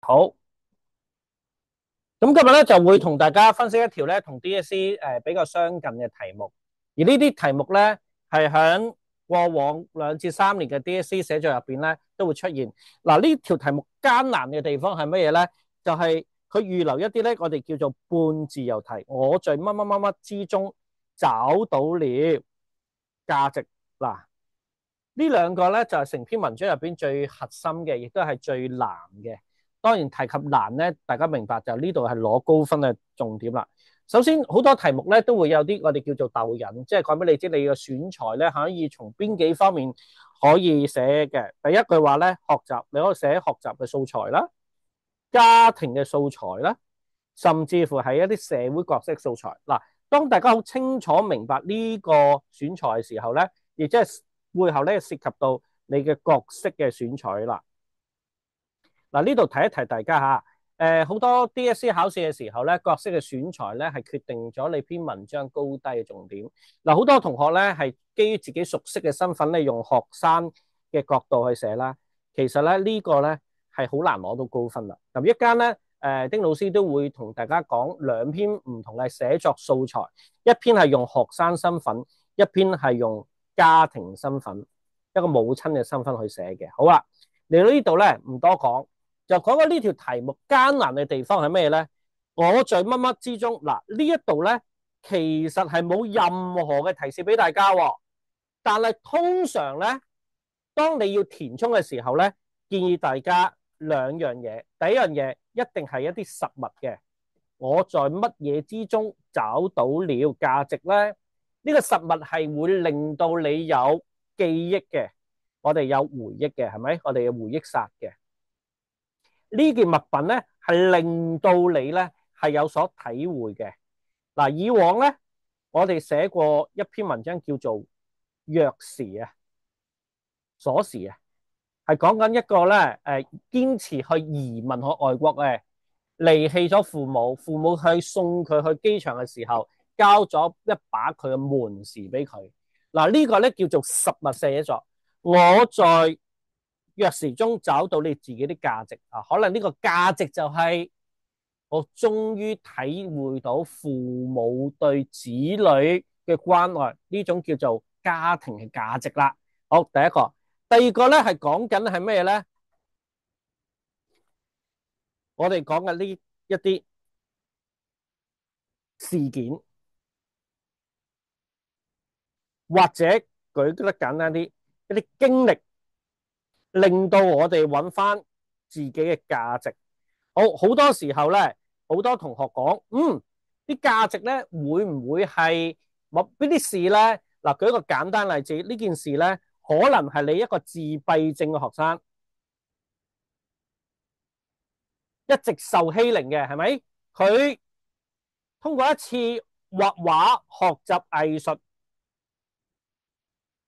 好，咁今日咧就會同大家分析一條咧同 DSE 比較相近嘅題目，而呢啲題目咧係響過往2至3年嘅 DSE 寫作入邊咧都會出現。嗱，呢條題目艱難嘅地方係乜嘢咧？就係佢預留一啲咧我哋叫做半自由題，我在乜乜乜乜之中找到了價值。嗱，呢兩個咧就係成篇文章入邊最核心嘅，亦都係最難嘅。當然提及難咧，大家明白就呢度係攞高分嘅重點啦。首先好多題目咧都會有啲我哋叫做逗引，即係講俾你知你嘅選材咧可以從邊幾方面可以寫嘅。第一句話咧，學習你可以寫學習嘅素材啦，家庭嘅素材啦，甚至乎係一啲社會角色素材。嗱，當大家好清楚明白呢個選材嘅時候咧，亦即係背後咧涉及到你嘅角色嘅選材啦。嗱，呢度提一提大家嚇，好多 DSE 考試嘅時候咧，角色嘅選材咧係決定咗你篇文章高低嘅重點。嗱，好多同學咧係基於自己熟悉嘅身份咧，用學生嘅角度去寫啦。其實咧呢個咧係好難攞到高分啦。咁一間咧丁老師都會同大家講兩篇唔同嘅寫作素材，一篇係用學生身份，一篇係用家庭身份，一個母親嘅身份去寫嘅。好啦，嚟到呢度咧唔多講。就講緊呢條題目艱難嘅地方係咩咧？我在乜乜之中，嗱呢一度咧，其實係冇任何嘅提示俾大家，但係通常咧，當你要填充嘅時候咧，建議大家兩樣嘢。第一樣嘢一定係一啲實物嘅，我在乜嘢之中找到了價值咧？呢個實物係會令到你有記憶嘅，我哋有回憶嘅，係咪？我哋有回憶殺嘅。呢件物品咧係令到你咧係有所體會嘅。嗱，以往咧我哋寫過一篇文章叫做鑰匙啊、鎖匙啊，係講緊一個咧堅持去移民去外國嘅，離棄咗父母，父母去送佢去機場嘅時候，交咗一把佢嘅門匙俾佢。嗱，呢個咧叫做實物寫作。我在鑰匙中找到你自己的價值啊，可能呢個價值就係我終於體會到父母對子女嘅關愛，呢種叫做家庭嘅價值啦。好，第一個，第二個咧係講緊係咩咧？我哋講緊呢一啲事件，或者舉得簡單啲，一啲經歷，令到我哋揾翻自己嘅價值。好多時候咧，好多同學講，啲價值咧會唔會係某邊啲事咧？嗱，舉一個簡單例子，呢件事咧可能係你一個自閉症嘅學生，一直受欺凌嘅，係咪？佢通過一次畫畫學習藝術，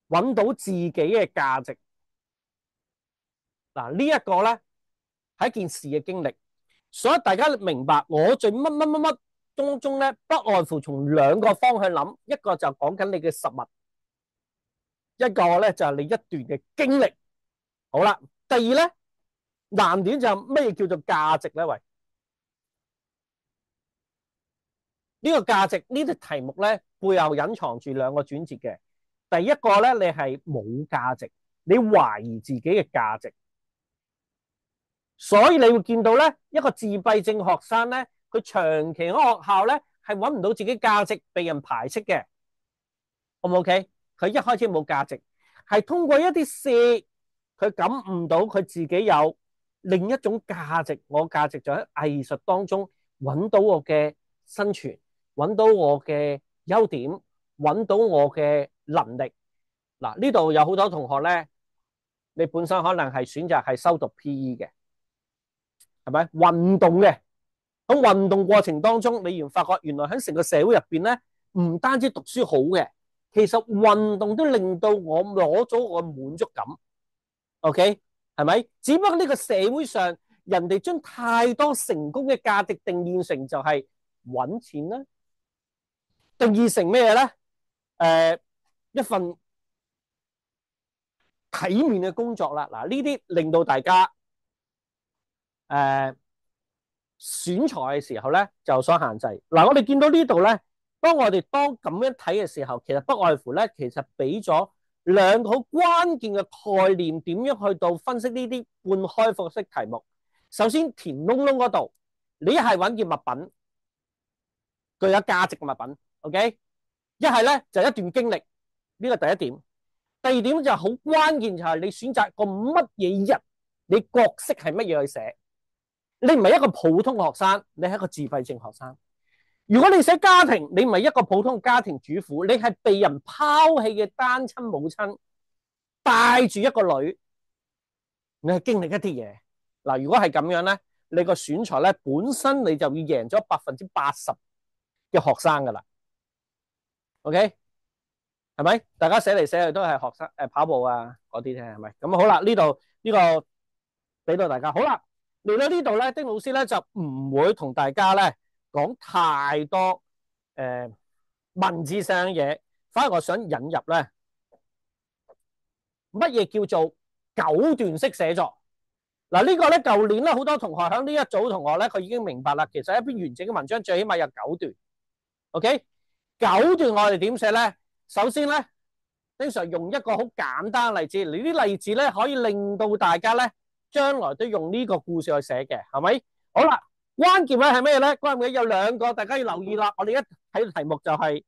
揾到自己嘅價值。嗱，呢一個咧係一件事嘅經歷。所以大家明白，我在乜乜乜乜當中咧，不外乎從兩個方向諗，一個就講緊你嘅實物，一個咧就係你一段嘅經歷。好啦，第二咧難點就係咩叫做價值咧？喂，呢個價值呢啲題目咧背後隱藏住兩個轉折嘅。第一個咧，你係冇價值，你懷疑自己嘅價值。所以你會見到咧，一個自閉症學生咧，佢長期喺學校咧係揾唔到自己價值，被人排斥嘅。O 唔 OK？佢一開始冇價值，係通過一啲事，佢感悟到佢自己有另一種價值。我價值就喺藝術當中揾到我嘅生存，揾到我嘅優點，揾到我嘅能力。嗱，呢度有好多同學咧，你本身可能係選擇係修讀 PE 嘅。係咪運動嘅？喺運動過程當中，你然發覺原來喺成個社會入邊咧，唔單止讀書好嘅，其實運動都令到我攞咗我滿足感。OK，係咪？只不過呢個社會上人哋將太多成功嘅價值定義成就係揾錢啦，定義成咩咧？一份體面嘅工作啦。嗱，呢啲令到大家選材嘅時候咧就有所限制。嗱，我哋見到呢度咧，當我哋咁樣睇嘅時候，其實不外乎咧，其實俾咗兩個好關鍵嘅概念，點樣去到分析呢啲半開放式題目。首先填窿窿嗰度，你一係揾件物品，具有價值嘅物品 ，OK？ 一係咧就一段經歷，呢個第一點。第二點就好關鍵，就係你選擇個乜嘢人，你角色係乜嘢去寫。你唔係一個普通學生，你係一個自閉症學生。如果你寫家庭，你唔係一個普通家庭主婦，你係被人拋棄嘅單親母親，帶住一個女，你係經歷一啲嘢。嗱，如果係咁樣咧，你個選材咧本身你就要贏咗80%嘅學生噶啦。OK， 係咪？大家寫嚟寫去都係學生跑步啊嗰啲啫，係咪？咁好啦，呢個俾到大家。好啦，嚟到呢度咧，丁老師咧就唔會同大家咧講太多文字上嘅嘢，反而我想引入咧乜嘢叫做九段式寫作。嗱，呢個咧舊年咧好多同學響呢一組同學咧，佢已經明白啦。其實一篇完整嘅文章最起碼有9段。OK， 9段我哋點寫咧？首先咧，經常用一個好簡單嘅例子，你啲例子咧可以令到大家咧將來都用呢個故事去寫嘅，係咪？好啦，關鍵咧係咩咧？關鍵有兩個，大家要留意啦。我哋一睇題目就係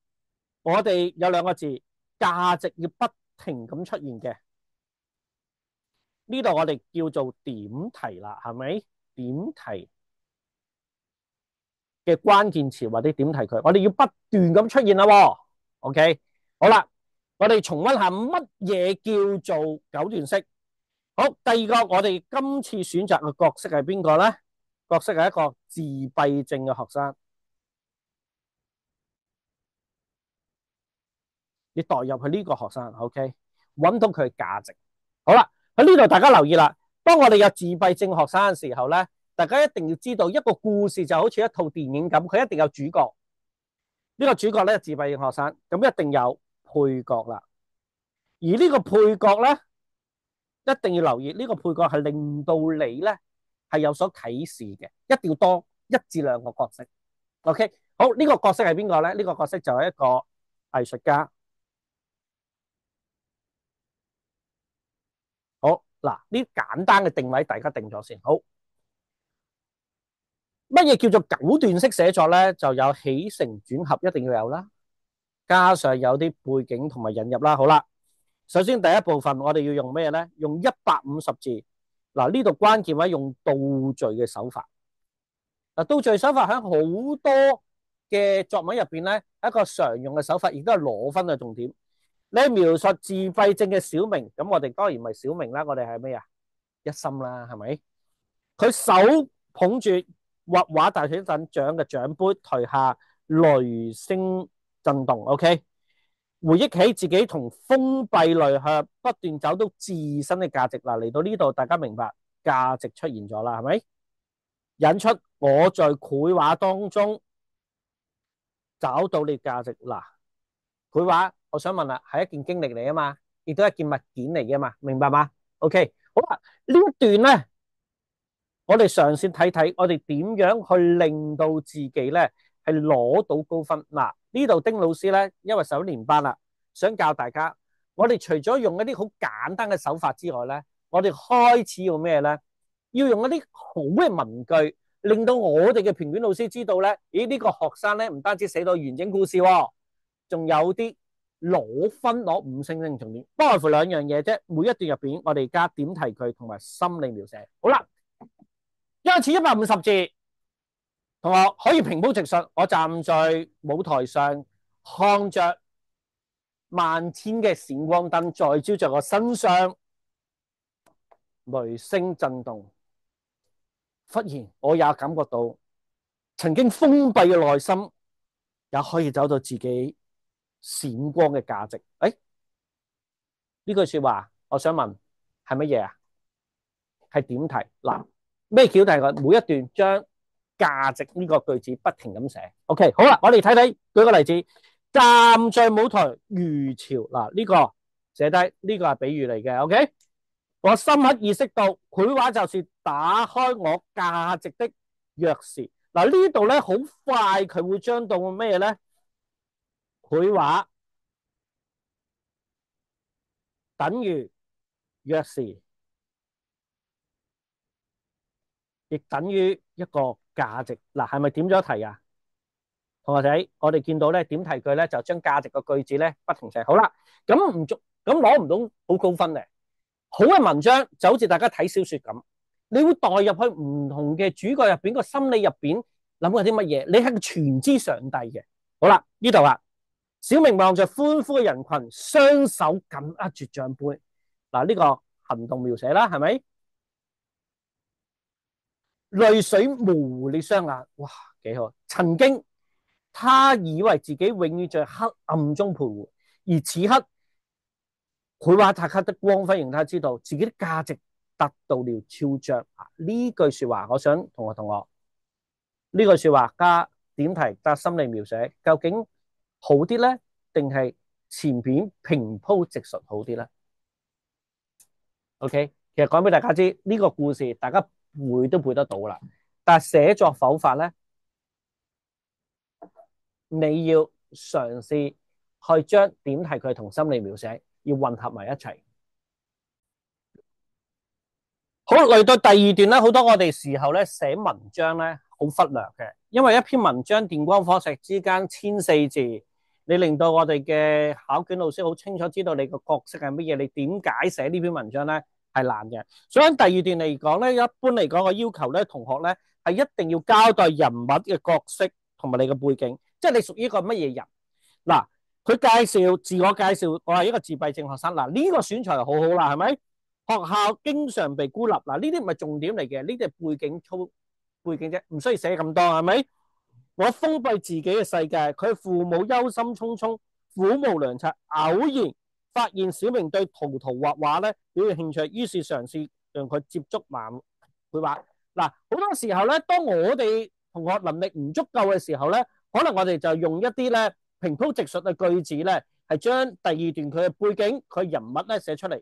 我哋有兩個字，價值要不停咁出現嘅。呢度我哋叫做點題啦，係咪？點題嘅關鍵詞或者點題佢，我哋要不斷咁出現啦。OK， 好啦，我哋重溫下乜嘢叫做九段式。好，第二個我哋今次選擇嘅角色係邊個咧？角色係一個自閉症嘅學生，你代入去呢個學生 ，OK， 揾到佢嘅價值。好啦，喺呢度大家留意啦。當我哋有自閉症學生嘅時候咧，大家一定要知道一個故事就好似一套電影咁，佢一定有主角。呢個主角咧自閉症學生，咁一定有配角啦。而呢個配角咧，一定要留意呢個配角係令到你咧係有所啟示嘅，一定要多1至2個角色。OK， 好，呢個角色係邊個咧？呢個角色就係一個藝術家。好，嗱，呢簡單嘅定位大家定咗先。好，乜嘢叫做九段式寫作咧？就有起承轉合一定要有啦，加上有啲背景同埋引入啦。好啦，首先第一部分我哋要用咩咧？用150字。嗱，呢度關鍵位用倒敘嘅手法。嗱，倒敘手法喺好多嘅作文入邊咧，一個常用嘅手法，亦都係攞分嘅重點。你描述自閉症嘅小明，咁我哋當然唔係小明啦，我哋係咩啊？一心啦，係咪？佢手捧住畫畫大獎獎嘅獎杯，台下雷聲震動。OK， 回憶起自己同封閉內向不斷走到自身嘅價值。嗱，嚟到呢度，大家明白價值出現咗啦，係咪？引出我在繪畫當中找到你價值。嗱，繪畫我想問啦，係一件經歷嚟啊嘛，亦都係一件物件嚟嘅嘛，明白嗎 ？OK， 好啦，呢一段咧，我哋嘗試睇睇，我哋點樣去令到自己咧係攞到高分。嗱，呢度丁老師咧，因為上年班啦，想教大家，我哋除咗用一啲好簡單嘅手法之外咧，我哋開始要咩咧？要用一啲好嘅文句，令到我哋嘅評卷老師知道咧，咦，呢個學生咧唔單止寫到完整故事喎，仲有啲攞分攞5星星重點，不外乎2樣嘢啫。每一段入邊，我哋加點題句同埋心理描寫。好啦，一開始150字，同學可以平鋪直述。我站在舞台上，看着萬千嘅閃光燈在照着我身上，雷聲震動。忽然，我也感覺到曾經封閉嘅內心也可以找到自己閃光嘅價值。誒，呢句說話，我想問係乜嘢啊？係點題。嗱，咩叫題？我每一段將價值呢個句子不停咁寫。OK， 好啦，我哋睇睇，舉個例子，站在舞台如潮。嗱，呢個寫低，呢個係比喻嚟嘅。OK，我深刻意識到繪畫就是打開我價值的若是。嗱，呢度咧好快佢會將到咩咧？繪畫等於若是，亦等於一個價值。嗱，係咪點咗題啊？同學仔，我哋見到咧點題句咧就將價值個句子咧不停寫。好啦，咁唔足，咁攞唔到好高分嘅。好嘅文章就好似大家睇小說咁，你會代入去唔同嘅主角入邊個心理入邊諗緊啲乜嘢，你係全知上帝嘅。好啦，呢度啦，小明望着歡呼嘅人群，雙手緊握住獎杯。嗱，呢個行動描寫啦，係咪？淚水模糊你雙眼，哇，幾好！曾經他以為自己永遠在黑暗中徘徊，而此刻繪畫塔克的光輝讓他知道自己的價值達到了超章。呢句說話，我想同學呢句說話加點題加心理描寫，究竟好啲咧，定係前邊平鋪直述好啲咧？OK， 其實講俾大家知，呢個故事大家背都背得到啦，但係寫作手法咧，你要嘗試去將點題佢同心理描寫要混合埋一齊。好，嚟到第二段咧，好多我哋時候咧寫文章咧好忽略嘅，因為一篇文章電光火石之間1400字，你令到我哋嘅考卷老師好清楚知道你個角色係乜嘢，你點解寫呢篇文章咧係難嘅。所以喺第二段嚟講咧，一般嚟講我要求咧同學咧係一定要交代人物嘅角色同埋你嘅背景，即係你屬於一個乜嘢人。嗱，佢介紹自我介紹，我係一個自閉症學生。嗱，呢個選材就好好啦，係咪？學校經常被孤立，嗱，呢啲唔係重點嚟嘅，呢啲係背景啫，唔需要寫咁多，係咪？我封閉自己嘅世界，佢父母憂心忡忡，苦無良策，偶然發現小明對塗塗畫畫咧表現興趣，於是嘗試讓佢接觸繪畫。嗱，好多時候咧，當我哋同學能力唔足夠嘅時候咧，可能我哋就用一啲咧平鋪直述嘅句子咧，係將第二段佢嘅背景、佢人物咧寫出嚟。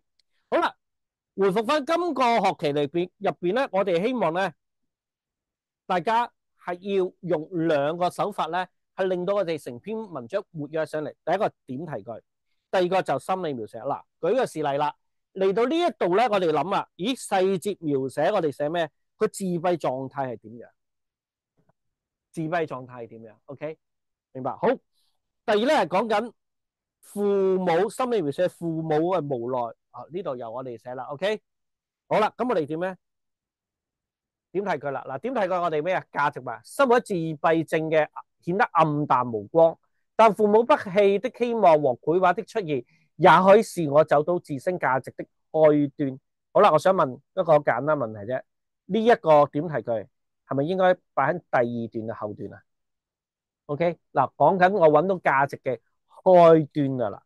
好啦。回復翻今個學期入邊咧，我哋希望咧，大家係要用兩個手法咧，係令到我哋成篇文章活躍上嚟。第一個點題句，第二個就心理描寫。嗱，舉個事例啦，嚟到呢一度咧，我哋諗啦，咦，細節描寫我哋寫咩？佢自閉狀態係點樣？自閉狀態係點樣 ？OK， 明白。好，第二咧係講緊父母心理描寫，父母嘅無奈。呢度由我哋寫啦 ，OK， 好啦，咁我哋點咧？點題句啦，嗱，點題句我哋咩啊？價值嘛，生活自閉症嘅顯得暗淡無光，但父母不棄的希望和繪畫的出現，也許是我走到自身價值的開端。好啦，我想問一個簡單問題啫，呢一個點題句係咪應該擺喺第二段嘅後段啊 ？OK， 嗱，講緊我揾到價值嘅開端噶啦。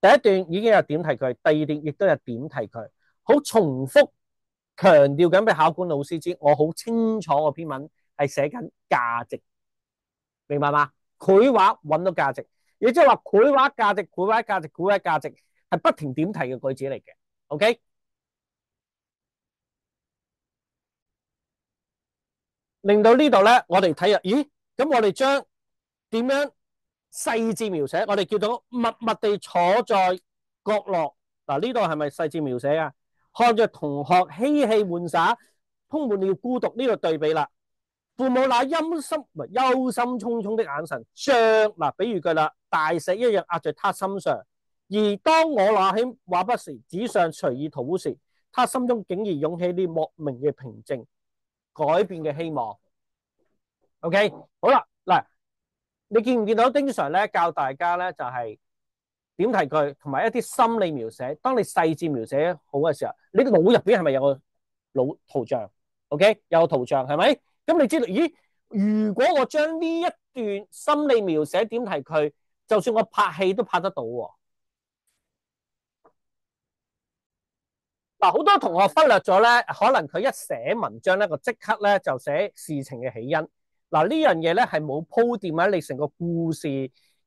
第一段已經有點題句，第二段亦都有點題句，好重複強調緊俾考官老師知，我好清楚個篇文係寫緊價值，明白嗎？繪畫揾到價值，亦即係話繪畫價值、繪畫價值、繪畫價值係不停點題嘅句子嚟嘅。OK， 令到呢度咧，我哋睇下，咦？咁我哋將點樣細緻描寫？我哋叫做默默地坐在角落。嗱，呢度係咪細緻描寫啊？看着同學嬉戲玩耍，充滿了孤獨。呢個對比啦，父母那憂心忡忡的眼神，像嗱，比如句啦，大石一樣壓在他心上。而當我拿起畫筆時，紙上隨意塗污時，他心中竟然湧起啲莫名嘅平靜、改變嘅希望。OK， 好啦，嗱，你見唔見到丁 Sir 咧教大家咧就係點題句同埋一啲心理描寫。當你細緻描寫好嘅時候，你腦入邊係咪有個腦圖像 ？OK， 有個圖像係咪？咁你知道，咦？如果我將呢一段心理描寫點題句，就算我拍戲都拍得到喎。嗱，好多同學忽略咗咧，可能佢一寫文章咧，個即刻咧就寫事情嘅起因。嗱，呢樣嘢咧係冇鋪墊喺你成個故事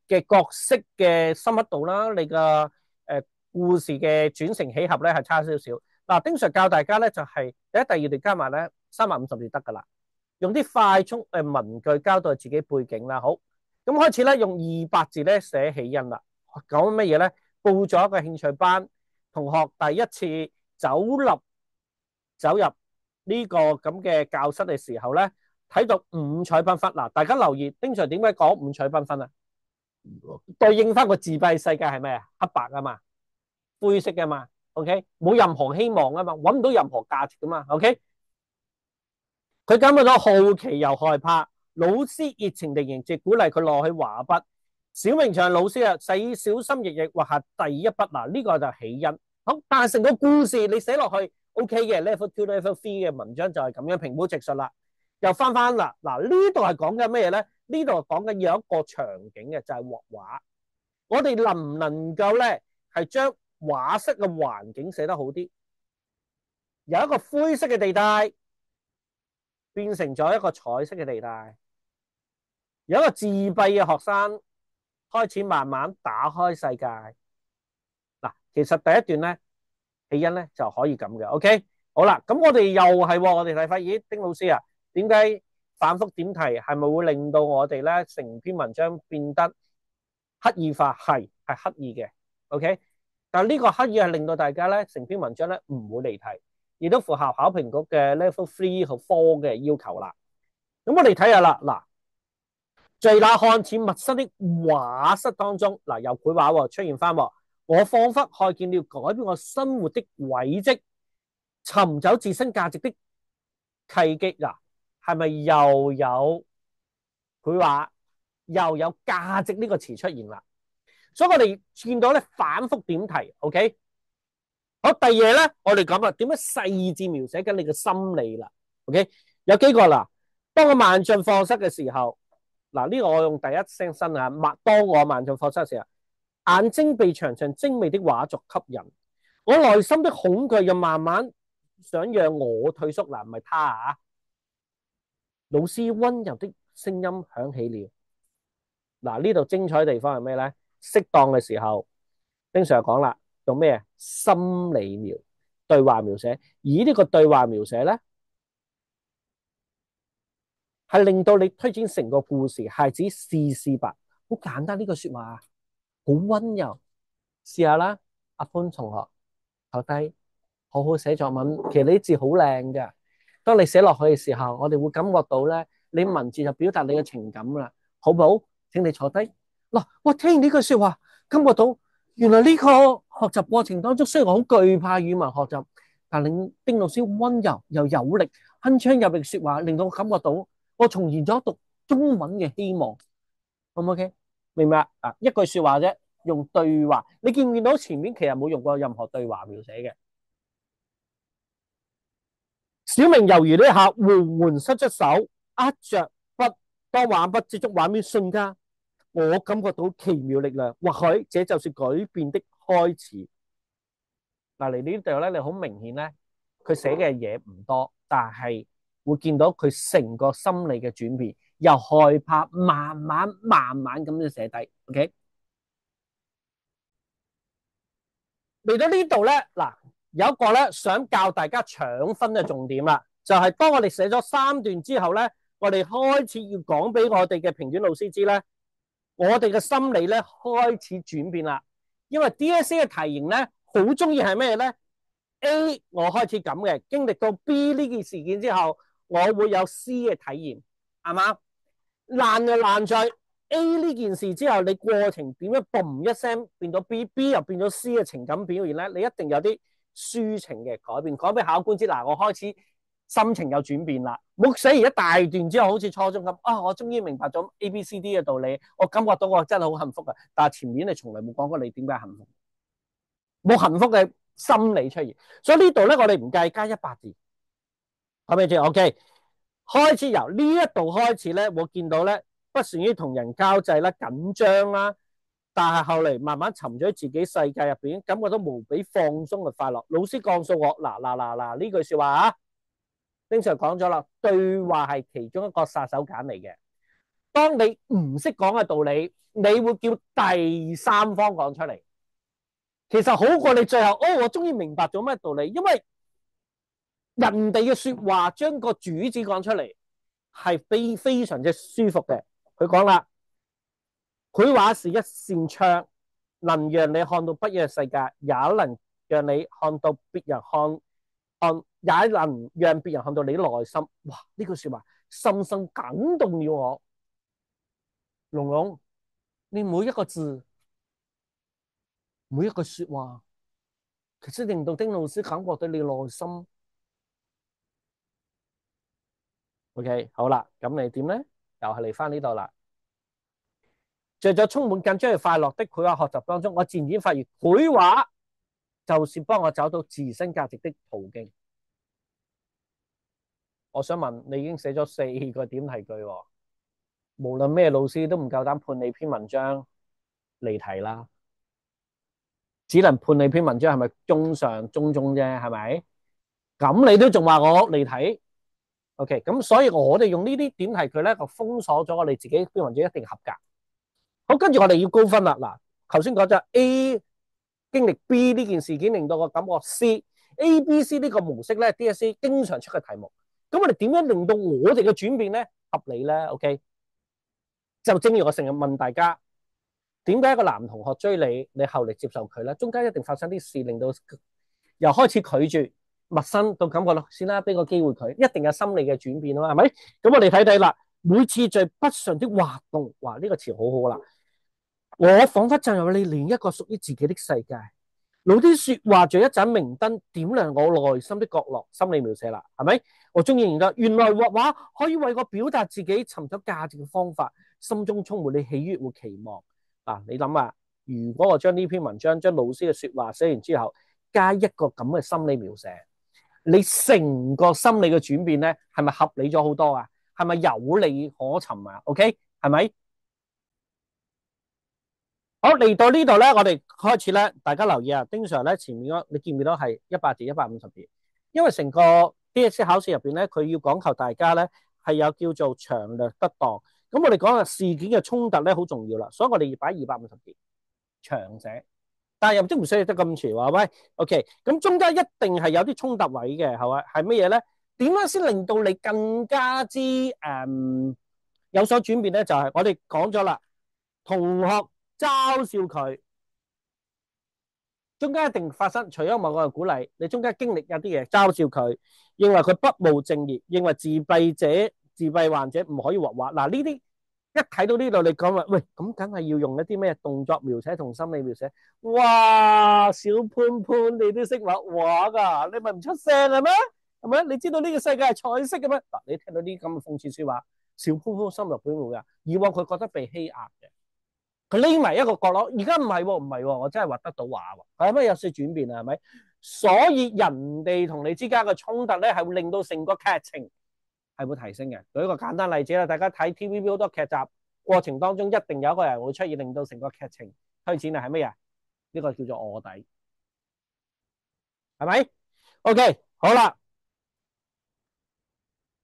嘅角色嘅深刻度啦，你個故事嘅轉承起合咧係差少少。嗱，丁 Sir 教大家咧就係第一、第二段加埋咧350字得噶啦。用啲快速文句交代自己背景啦。好，咁開始咧用200字咧寫起因啦。講乜嘢咧？報咗一個興趣班，同學第一次走入呢個咁嘅教室嘅時候咧，睇到五彩繽紛。嗱，大家留意，丁 Sir 點解講五彩繽紛啊？對應翻個自閉世界係咩啊？黑白啊嘛，灰色噶嘛。OK，冇任何希望啊嘛，搵唔到任何價值噶嘛。OK，佢感覺到好奇又害怕，老師熱情地迎接鼓勵佢落去畫筆。小明祥老師啊，小心翼翼畫下第一筆嗱，呢個就起因。好，但係成個故事你寫落去 OK 嘅 level 2、level 3嘅文章就係咁樣平鋪直述啦。又翻啦，嗱呢度係講緊咩咧？呢度講緊有一個場景嘅，就係畫畫。我哋能唔能夠咧係將畫室嘅環境寫得好啲？由一個灰色嘅地帶變成咗一個彩色嘅地帶，有一個自閉嘅學生開始慢慢打開世界。嗱，其實第一段咧起因咧就可以咁嘅。OK， 好啦，咁我哋又係我哋睇翻，咦，丁老師啊，點解反覆點題係咪會令到我哋咧成篇文章變得刻意化？係刻意嘅。OK， 但係呢個刻意係令到大家咧成篇文章咧唔會離題，亦都符合考評局嘅 level 3和4嘅要求啦。咁我哋睇下啦，嗱，在那看似陌生的畫室當中，嗱，有繪畫出現翻，我仿佛看見了改變我生活的軌跡，尋找自身價值的契機。嗱，係咪又有繪畫又有價值呢個詞出現啦？所以我哋見到咧反覆點題。OK， 好，第二嘢咧，我哋講啦，點樣細緻描寫緊你嘅心理啦。OK， 有幾個啦。當我慢進課室嘅時候，嗱，呢個我用第一聲身啊，當我慢進課室嘅時候，眼睛被長長精美的畫作吸引，我內心的恐懼又慢慢想讓我退縮。嗱，唔係他啊，老師溫柔的聲音響起了。嗱，呢度精彩的地方係咩咧？適當嘅時候，丁 Sir 講啦，用咩？心理對話描寫，而呢個對話描寫咧，係令到你推展成個故事。孩子試吧，好簡單呢個說話，好溫柔。試下啦，阿潘同學，坐低，好好寫作文。其實你啲字好靚嘅，當你寫落去嘅時候，我哋會感覺到咧，你文字就表達你嘅情感啦，好唔好？請你坐低。嗱，我聽完呢句說話，感覺到原來呢個學習過程當中，雖然我好懼怕語文學習，但令丁老師溫柔又有力、鏗鏘有力說話，令到我感覺到我重燃咗讀中文嘅希望。好唔 OK？ 明白啊？一句說話啫，用對話。你見唔見到前面其實冇用過任何對話描寫嘅？小明猶豫呢下，緩緩伸出手，握着筆，當畫筆接觸畫面瞬間，我感覺到奇妙力量。或許這就是改變的開始。嗱，嚟呢度咧，你好明顯咧，佢寫嘅嘢唔多，但係會見到佢成個心理嘅轉變，由害怕慢慢咁樣寫低。OK， 嚟到呢度咧，嗱，有一個咧想教大家搶分嘅重點啦，就係當我哋寫咗3段之後咧，我哋開始要講俾我哋嘅評卷老師知咧，我哋嘅心理咧開始轉變啦。因為 DSE 嘅題型咧好中意係咩咧？A 我開始咁嘅，經歷到 B 呢件事件之後，我會有 C 嘅體驗，係嘛？難就難在 A 呢件事之後，你過程點樣嘣一聲變到 B 又變咗 C 嘅情感表現咧？你一定有啲抒情嘅改變，講俾考官知。嗱，我開始心情有轉變啦。冇寫完一大段之後，好似初中咁啊！我終於明白咗 ABCD 嘅道理，我感覺到我真係好幸福啊！但係前面你從來冇講過你點解幸福，冇幸福嘅心理出現。所以呢度咧，我哋唔計加100字，係咪先 ？OK， 開始由呢一度開始咧，我見到咧不善於同人交際啦、緊張啦，但係後嚟慢慢沉咗喺自己世界入邊，感覺到無比放鬆嘅快樂。老師告訴我嗱呢句說話啊，經常講咗啦，對話係其中一個殺手鐧嚟嘅。當你唔識講嘅道理，你會叫第三方講出嚟，其實好過你最後我終於明白咗咩道理。因為人哋嘅說話將個主旨講出嚟，係非常之舒服嘅。佢講啦，繪畫是一扇窗，能讓你看到不一樣嘅世界，也能讓你看到別人也能讓別人看到你內心。哇！呢句說話深深感動了我。龍龍，你每一個字，每一句說話，其實令到丁老師感覺到你內心。OK，好啦，咁你點咧？又係嚟翻呢度啦。在咗充滿緊張與快樂的繪畫學習當中，我漸漸發現繪畫就是幫我找到自身價值的途徑。我想問你已經寫咗4個點題句，無論咩老師都唔夠膽判你篇文章離題啦，只能判你篇文章係咪中上中中啫，係咪？咁你都仲話我離題 ？OK， 咁所以我哋用呢啲點題句咧，就封鎖咗我哋自己篇文章一定合格。好，跟住我哋要高分啦。嗱，頭先講咗 A 經歷 B 呢件事件，令到我感覺 C、A、B、C 呢個模式咧 ，DSE 經常出嘅題目。咁我哋點樣令到我哋嘅轉變咧合理咧 ？OK， 就正如我成日問大家，點解一個男同學追你，你後嚟接受佢咧？中間一定發生啲事，令到由開始拒絕、陌生到感覺咯，先啦，俾個機會佢，一定有心理嘅轉變啊嘛，係咪？咁我哋睇睇啦，每次在不常的滑動，哇，呢個詞好好啦。我彷彿進入你另一個屬於自己的世界，老啲說話像一盞明燈，點亮我內心的角落。心理描寫啦，係咪？我終於認得，原來畫畫可以為我表達自己、尋找價值嘅方法，心中充滿你喜悅和期望。嗱，你諗下，如果我將呢篇文章、將老師嘅說話寫完之後，加一個咁嘅心理描寫，你成個心理嘅轉變咧，係咪合理咗好多啊？係咪有理可尋啊？OK，係咪？好，嚟到呢度咧，我哋開始咧，大家留意啊，丁 Sir 咧前面你見唔見到係100字、150字？因為成個 DSE 考試入邊咧，佢要講求大家咧係有叫做詳略得當。咁我哋講嘅事件嘅衝突咧好重要啦，所以我哋要擺250字長寫，但係又唔需要得咁長，話喂 OK。咁中間一定係有啲衝突位嘅，係咪？係乜嘢咧？點樣先令到你更加之有所轉變咧？就係我哋講咗啦，同學嘲笑佢，中間一定發生，除咗某個人鼓勵，你中間經歷有啲嘢嘲笑佢，認為佢不務正業，認為自閉患者唔可以畫畫。嗱，呢啲一睇到呢度，你講話喂，咁梗係要用一啲咩動作描寫同心理描寫？哇，小潘潘你都識畫畫噶，你咪唔出聲嘅咩？係咪？你知道呢個世界係彩色嘅咩？嗱，你聽到啲咁嘅諷刺說話，小潘潘心入邊會噶。以往佢覺得被欺壓嘅。佢匿埋一個角落，而家唔係喎，唔係喎，我真係畫得到畫喎，係咪有少轉變啊？係咪？所以人哋同你之間嘅衝突咧，係會令到成個劇情係會提升嘅。舉一個簡單例子啦，大家睇 TVB 好多劇集過程當中，一定有一個人會出現，令到成個劇情推展係乜嘢？呢個叫做臥底，係咪 ？OK，好啦，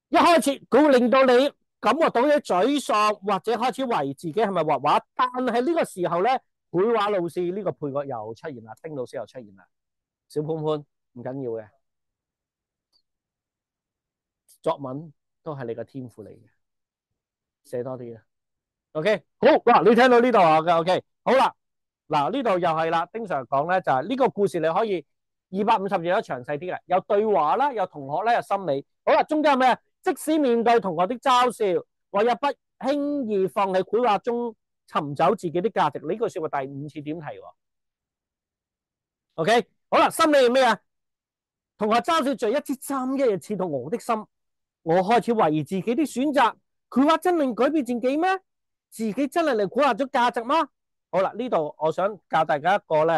一開始佢會令到你感覺到啲沮喪，或者開始懷疑自己係咪畫畫，但係呢個時候咧，繪畫老師呢個配角又出現啦，丁老師又出現啦，小潘潘唔緊要嘅，作文都係你個天賦嚟嘅，寫多啲啦。OK，好嗱，你聽到呢度啊嘅 OK，好啦，嗱呢度又係啦，丁 Sir 講咧就係呢個故事你可以250字都詳細啲嘅，有對話啦，有同學咧，有心理。好啦，中間有咩？即使面對同學的嘲笑，我也不輕易放棄繪畫中尋找自己的價值。呢句說話第5次點題喎。OK，好啦，心理係咩啊？同學嘲笑像一支針一樣刺到我的心，我開始懷疑自己的選擇。繪畫真能改變自己咩？自己真係嚟繪畫咗價值嗎？好啦，呢度我想教大家一個咧。